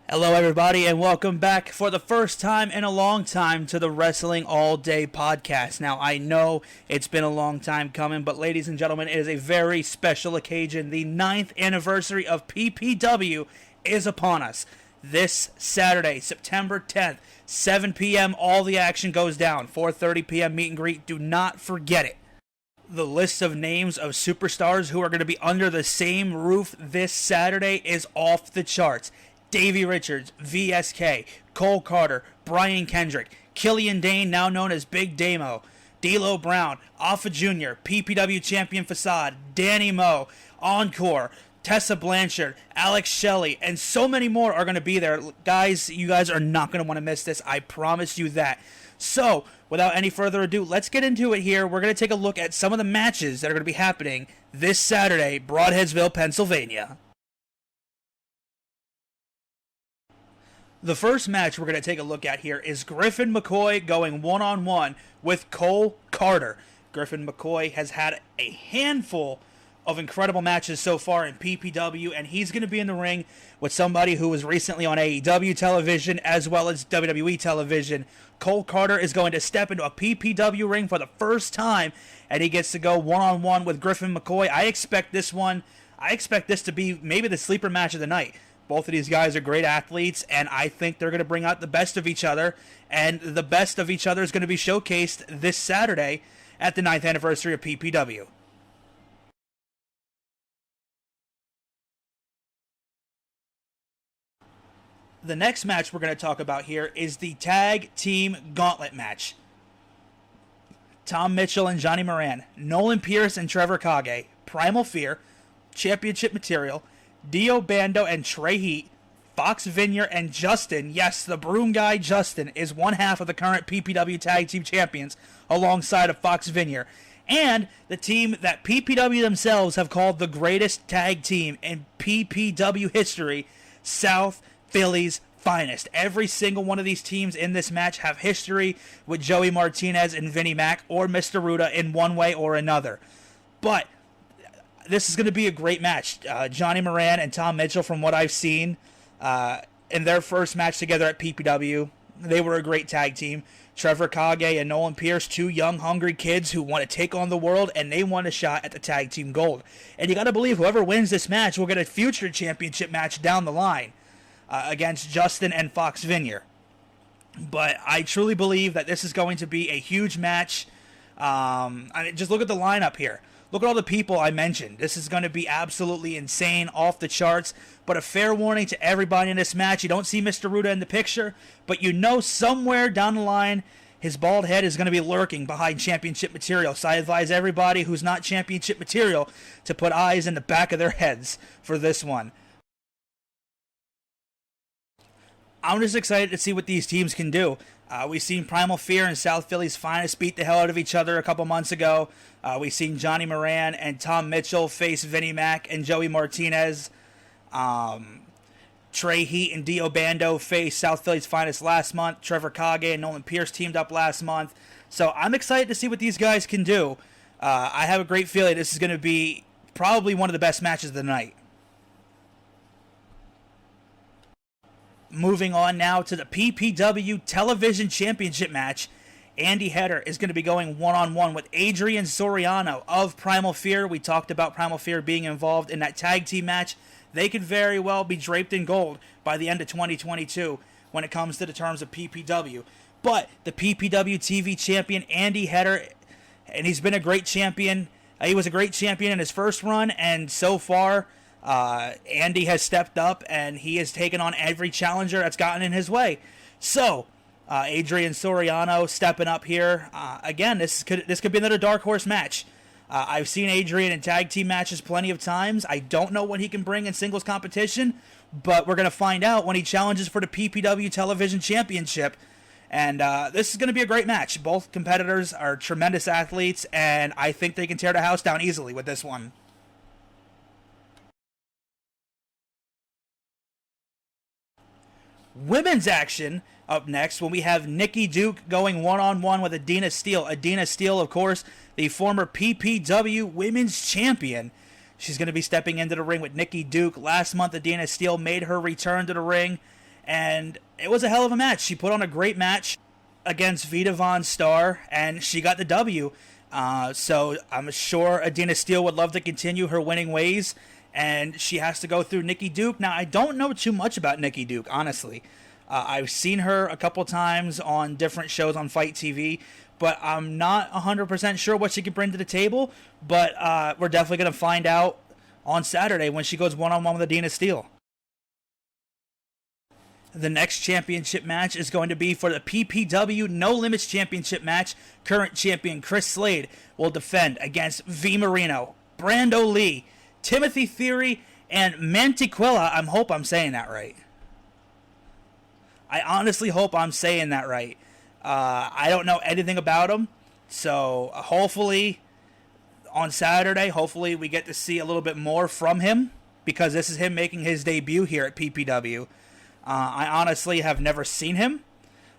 Hello, everybody, and welcome back for the first time in a long time to the Wrestling All Day podcast. Now, I know it's been a long time coming, but ladies and gentlemen, it is a very special occasion. The 9th anniversary of PPW is upon us. This Saturday, September 10th, 7 p.m., all the action goes down. 4:30 p.m. meet and greet. Do not forget it. The list of names of superstars who are going to be under the same roof this Saturday is off the charts. Davey Richards, VSK, Cole Carter, Brian Kendrick, Killian Dane, now known as Big Damo, D'Lo Brown, Alpha Jr., PPW Champion Facade, Danny Moe, Encore, Tessa Blanchard, Alex Shelley, and so many more are going to be there. Guys, you guys are not going to want to miss this. I promise you that. So, without any further ado, let's get into it here. We're going to take a look at some of the matches that are going to be happening this Saturday, Broadheadsville, Pennsylvania. The first match we're going to take a look at here is Griffin McCoy going one-on-one with Cole Carter. Griffin McCoy has had a handful of incredible matches so far in PPW, and he's going to be in the ring with somebody who was recently on AEW television as well as WWE television. Cole Carter is going to step into a PPW ring for the first time, and he gets to go one-on-one with Griffin McCoy. I expect this to be maybe the sleeper match of the night. Both of these guys are great athletes, and I think they're going to bring out the best of each other, and the best of each other is going to be showcased this Saturday at the 9th anniversary of PPW. The next match we're going to talk about here is the Tag Team Gauntlet match. Tom Mitchell and Johnny Moran, Nolan Pierce and Trevor Kage, Primal Fear, Championship Material, Dio Bando and Trey Heat, Fox Vineyard and Justin, yes, the broom guy Justin, is one half of the current PPW Tag Team Champions alongside of Fox Vineyard. And the team that PPW themselves have called the greatest tag team in PPW history, South Philly's finest. Every single one of these teams in this match have history with Joey Martinez and Vinnie Mac or Mr. Ruda in one way or another. But this is going to be a great match. Johnny Moran and Tom Mitchell, from what I've seen in their first match together at PPW, they were a great tag team. Trevor Kage and Nolan Pierce, two young, hungry kids who want to take on the world, and they want a shot at the tag team gold. And you got to believe whoever wins this match will get a future championship match down the line against Justin and Fox Vineyard. But I truly believe that this is going to be a huge match. Just look at the lineup here. Look at all the people I mentioned. This is going to be absolutely insane, off the charts. But a fair warning to everybody in this match. You don't see Mr. Ruda in the picture, but you know somewhere down the line his bald head is going to be lurking behind Championship Material. So I advise everybody who's not Championship Material to put eyes in the back of their heads for this one. I'm just excited to see what these teams can do. We've seen Primal Fear and South Philly's finest beat the hell out of each other a couple months ago. We've seen Johnny Moran and Tom Mitchell face Vinnie Mac and Joey Martinez. Trey Heat and Dio Bando faced South Philly's finest last month. Trevor Kage and Nolan Pierce teamed up last month. So I'm excited to see what these guys can do. I have a great feeling this is going to be probably one of the best matches of the night. Moving on now to the PPW Television Championship match. Andy Header is going to be going one-on-one with Adrian Soriano of Primal Fear. We talked about Primal Fear being involved in that tag team match. They could very well be draped in gold by the end of 2022 when it comes to the terms of PPW. But the PPW TV champion, Andy Header, and he's been a great champion. He was a great champion in his first run, and so far, Andy has stepped up, and he has taken on every challenger that's gotten in his way. So, Adrian Soriano stepping up here. Again, this could be another dark horse match. I've seen Adrian in tag team matches plenty of times. I don't know what he can bring in singles competition, but we're going to find out when he challenges for the PPW Television Championship. And this is going to be a great match. Both competitors are tremendous athletes, and I think they can tear the house down easily with this one. Women's action up next when we have Nikki Duke going one-on-one with Adina Steele. Adina Steele, of course, the former PPW Women's Champion. She's going to be stepping into the ring with Nikki Duke. Last month, Adina Steele made her return to the ring, and it was a hell of a match. She put on a great match against Vita Von Starr, and she got the W. So I'm sure Adina Steele would love to continue her winning ways, and she has to go through Nikki Duke. Now, I don't know too much about Nikki Duke, honestly. I've seen her a couple times on different shows on Fight TV, but I'm not 100% sure what she can bring to the table. But we're definitely going to find out on Saturday when she goes one-on-one with Adina Steele. The next championship match is going to be for the PPW No Limits Championship match. Current champion Chris Slade will defend against V Marino, Brando Lee, Timothy Theory, and Mantiquilla. I hope I'm saying that right. I honestly hope I'm saying that right. I don't know anything about him, so hopefully on Saturday, hopefully we get to see a little bit more from him, because this is him making his debut here at PPW. I honestly have never seen him,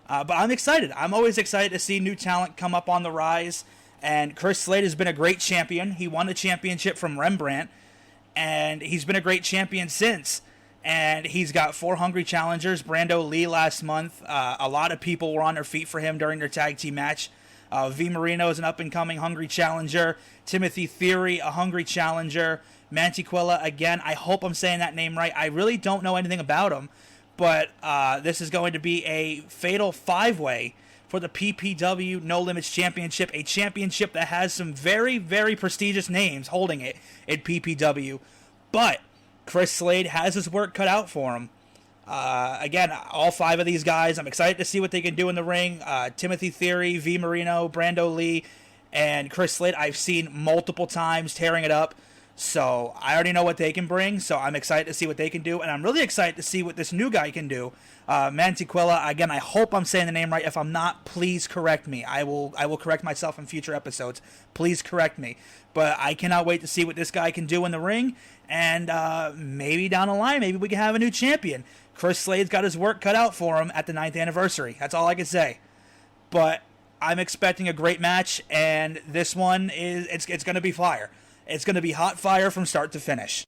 but I'm excited. I'm always excited to see new talent come up on the rise, and Chris Slade has been a great champion. He won the championship from Rembrandt, and he's been a great champion since. And he's got 4 hungry challengers. Brando Lee last month. A lot of people were on their feet for him during their tag team match. V Marino is an up-and-coming hungry challenger. Timothy Theory, a hungry challenger. Mantiquilla, again, I hope I'm saying that name right. I really don't know anything about him. But this is going to be a fatal 5-way for the PPW No Limits Championship. A championship that has some very, very prestigious names holding it in PPW. But Chris Slade has his work cut out for him. Again, all 5 of these guys, I'm excited to see what they can do in the ring. Timothy Theory, V Marino, Brando Lee, and Chris Slade, I've seen multiple times tearing it up. So I already know what they can bring, so I'm excited to see what they can do. And I'm really excited to see what this new guy can do. Mantiquilla, again, I hope I'm saying the name right. If I'm not, please correct me. I will correct myself in future episodes. Please correct me. But I cannot wait to see what this guy can do in the ring. And maybe down the line, maybe we can have a new champion. Chris Slade's got his work cut out for him at the 9th anniversary. That's all I can say. But I'm expecting a great match, and this one it's going to be fire. It's going to be hot fire from start to finish.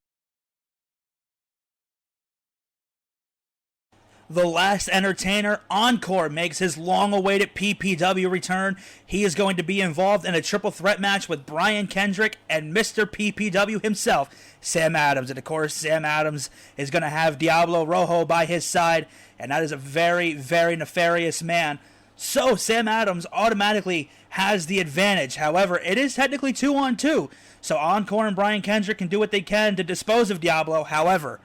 The Last Entertainer, Encore, makes his long-awaited PPW return. He is going to be involved in a triple threat match with Brian Kendrick and Mr. PPW himself, Sam Adams. And of course, Sam Adams is going to have Diablo Rojo by his side, and that is a very, very nefarious man. So Sam Adams automatically has the advantage. However, it is technically 2-on-2. So Encore and Brian Kendrick can do what they can to dispose of Diablo. However,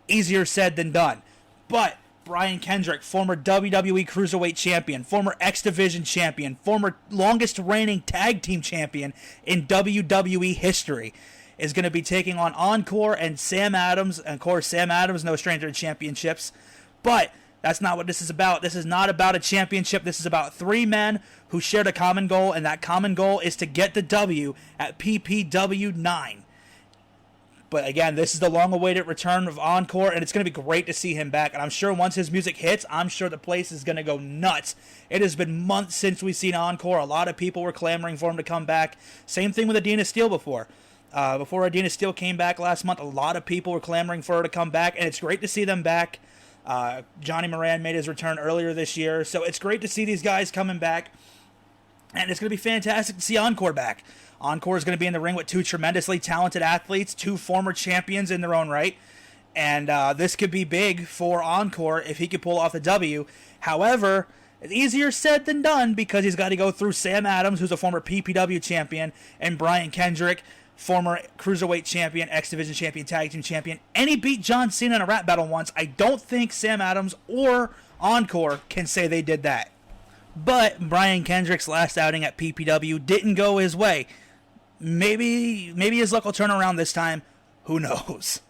easier said than done. But Brian Kendrick, former WWE Cruiserweight Champion, former X Division Champion, former longest reigning tag team champion in WWE history, is going to be taking on Encore and Sam Adams. And of course, Sam Adams, no stranger to championships. But that's not what this is about. This is not about a championship. This is about 3 men who shared a common goal, and that common goal is to get the W at PPW IX. But again, this is the long-awaited return of Encore, and it's going to be great to see him back. And I'm sure once his music hits, I'm sure the place is going to go nuts. It has been months since we've seen Encore. A lot of people were clamoring for him to come back. Same thing with Adina Steele before. Before Adina Steele came back last month, a lot of people were clamoring for her to come back, and it's great to see them back. Johnny Moran made his return earlier this year, so it's great to see these guys coming back. And it's going to be fantastic to see Encore back. Encore is going to be in the ring with 2 tremendously talented athletes, 2 former champions in their own right. And this could be big for Encore if he could pull off the W. However, it's easier said than done because he's got to go through Sam Adams, who's a former PPW champion, and Brian Kendrick, former Cruiserweight champion, X Division champion, Tag Team champion. And he beat John Cena in a rap battle once. I don't think Sam Adams or Encore can say they did that. But Brian Kendrick's last outing at PPW didn't go his way. Maybe his luck will turn around this time. Who knows?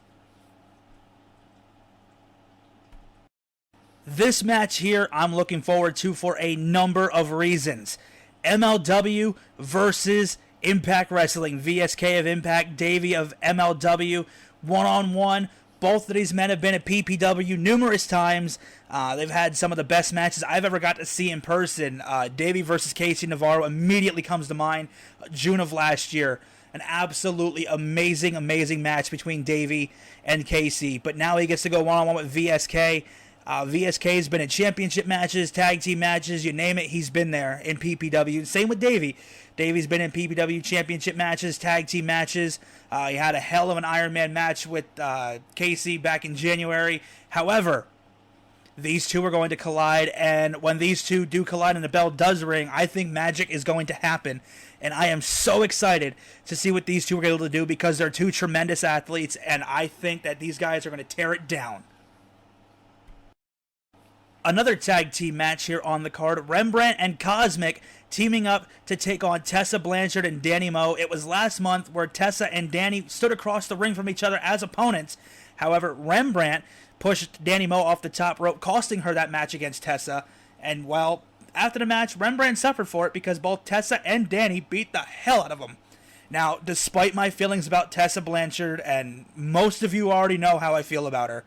This match here I'm looking forward to for a number of reasons. MLW versus Impact Wrestling. VSK of Impact, Davey of MLW, one-on-one. Both of these men have been at PPW numerous times. They've had some of the best matches I've ever got to see in person. Davey versus Casey Navarro immediately comes to mind. June of last year. An absolutely amazing, amazing match between Davey and Casey. But now he gets to go one-on-one with VSK. VSK's been in championship matches, tag team matches, you name it, he's been there in PPW. Same with Davey. Davey's been in PPW championship matches, tag team matches. He had a hell of an Iron Man match with Casey back in January. However, these two are going to collide, and when these two do collide and the bell does ring, I think magic is going to happen. And I am so excited to see what these two are able to do because they're two tremendous athletes, and I think that these guys are going to tear it down. Another tag team match here on the card, Rembrandt and Cosmic teaming up to take on Tessa Blanchard and Danny Moe. It was last month where Tessa and Danny stood across the ring from each other as opponents. However, Rembrandt pushed Danny Moe off the top rope, costing her that match against Tessa. And, well, after the match, Rembrandt suffered for it because both Tessa and Danny beat the hell out of him. Now, despite my feelings about Tessa Blanchard, and most of you already know how I feel about her,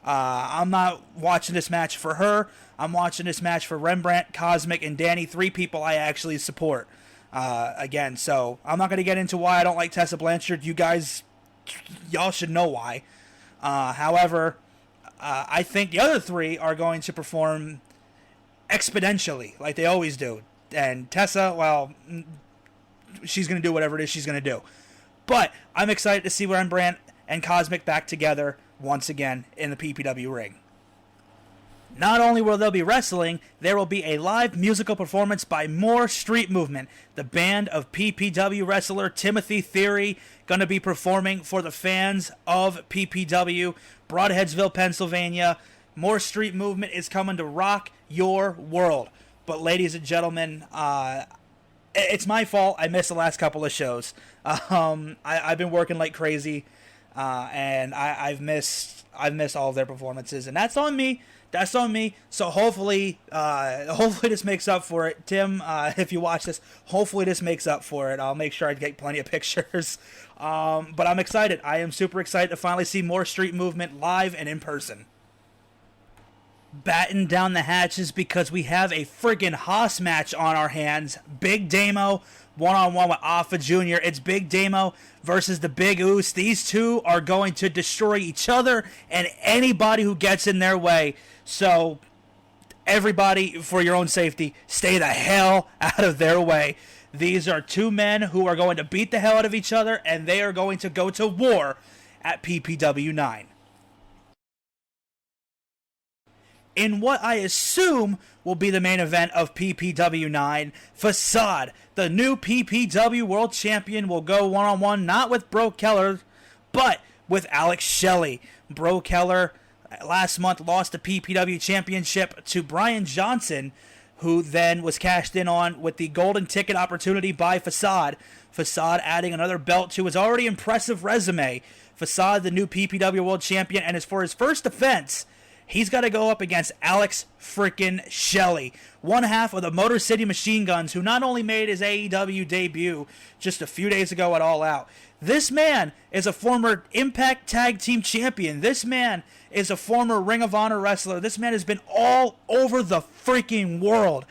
I'm not watching this match for her. I'm watching this match for Rembrandt, Cosmic, and Danny, three people I actually support. Again, so I'm not going to get into why I don't like Tessa Blanchard. Y'all should know why. However, I think the other three are going to perform exponentially, like they always do. And Tessa, well, she's going to do whatever it is she's going to do. But I'm excited to see Rembrandt and Cosmic back together once again in the PPW ring. Not only will they be wrestling, there will be a live musical performance by More Street Movement, the band of PPW wrestler Timothy Theory, going to be performing for the fans of PPW, Broadheadsville, Pennsylvania. More Street Movement is coming to rock your world. But ladies and gentlemen, it's my fault. I missed the last couple of shows. I've been working like crazy, and I've missed all of their performances, and that's on me. That's on me. So hopefully this makes up for it. Tim, if you watch this, hopefully this makes up for it. I'll make sure I get plenty of pictures. But I'm excited. I am super excited to finally see More Street Movement live and in person. Batten down the hatches because we have a friggin' Haas match on our hands. Big Damo one-on-one with Alpha Jr. It's Big Damo versus the Big Oos. These two are going to destroy each other and anybody who gets in their way. So, everybody, for your own safety, stay the hell out of their way. These are two men who are going to beat the hell out of each other, and they are going to go to war at PPW IX. In what I assume will be the main event of PPW IX, Facade, the new PPW World Champion, will go one-on-one not with Bro Keller, but with Alex Shelley. Bro Keller last month lost the PPW Championship to Brian Johnson, who then was cashed in on with the golden ticket opportunity by Facade. Facade adding another belt to his already impressive resume. Facade, the new PPW World Champion, and as for his first defense, he's got to go up against Alex frickin' Shelley, one half of the Motor City Machine Guns, who not only made his AEW debut just a few days ago at All Out. This man is a former Impact Tag Team Champion. This man is a former Ring of Honor wrestler. This man has been all over the freaking world.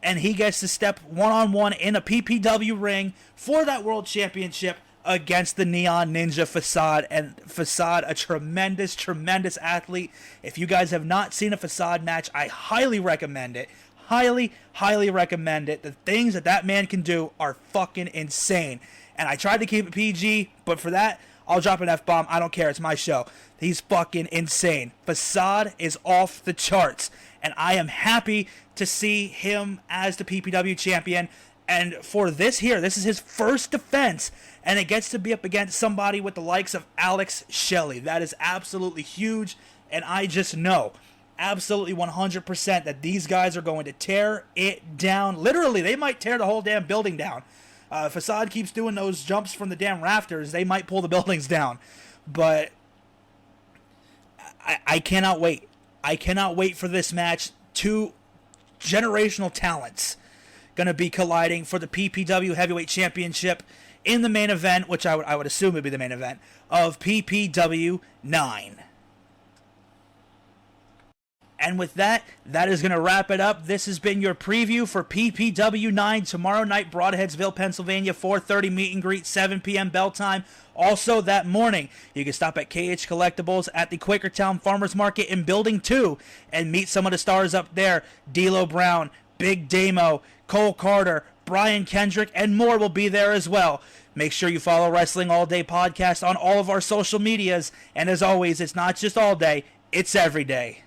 And he gets to step one-on-one in a PPW ring for that World Championship against the Neon Ninja Facade. And Facade, a tremendous, tremendous athlete. If you guys have not seen a Facade match, I highly recommend it. Highly, highly recommend it. The things that man can do are fucking insane. And I tried to keep it PG, but for that, I'll drop an F-bomb. I don't care. It's my show. He's fucking insane. Facade is off the charts. And I am happy to see him as the PPW champion. And for this here, this is his first defense. And it gets to be up against somebody with the likes of Alex Shelley. That is absolutely huge. And I just know, absolutely 100%, that these guys are going to tear it down. Literally, they might tear the whole damn building down. Facade keeps doing those jumps from the damn rafters. They might pull the buildings down. But I cannot wait. I cannot wait for this match. Two generational talents going to be colliding for the PPW Heavyweight Championship in the main event, which I would assume would be the main event, of PPW IX. And with that is going to wrap it up. This has been your preview for PPW 9 tomorrow night, Broadheadsville, Pennsylvania, 4:30 meet and greet, 7 p.m. bell time. Also that morning, you can stop at KH Collectibles at the Quakertown Farmers Market in Building 2 and meet some of the stars up there. D'Lo Brown, Big Damo, Cole Carter, Brian Kendrick, and more will be there as well. Make sure you follow Wrestling All Day Podcast on all of our social medias. And as always, it's not just all day, it's every day.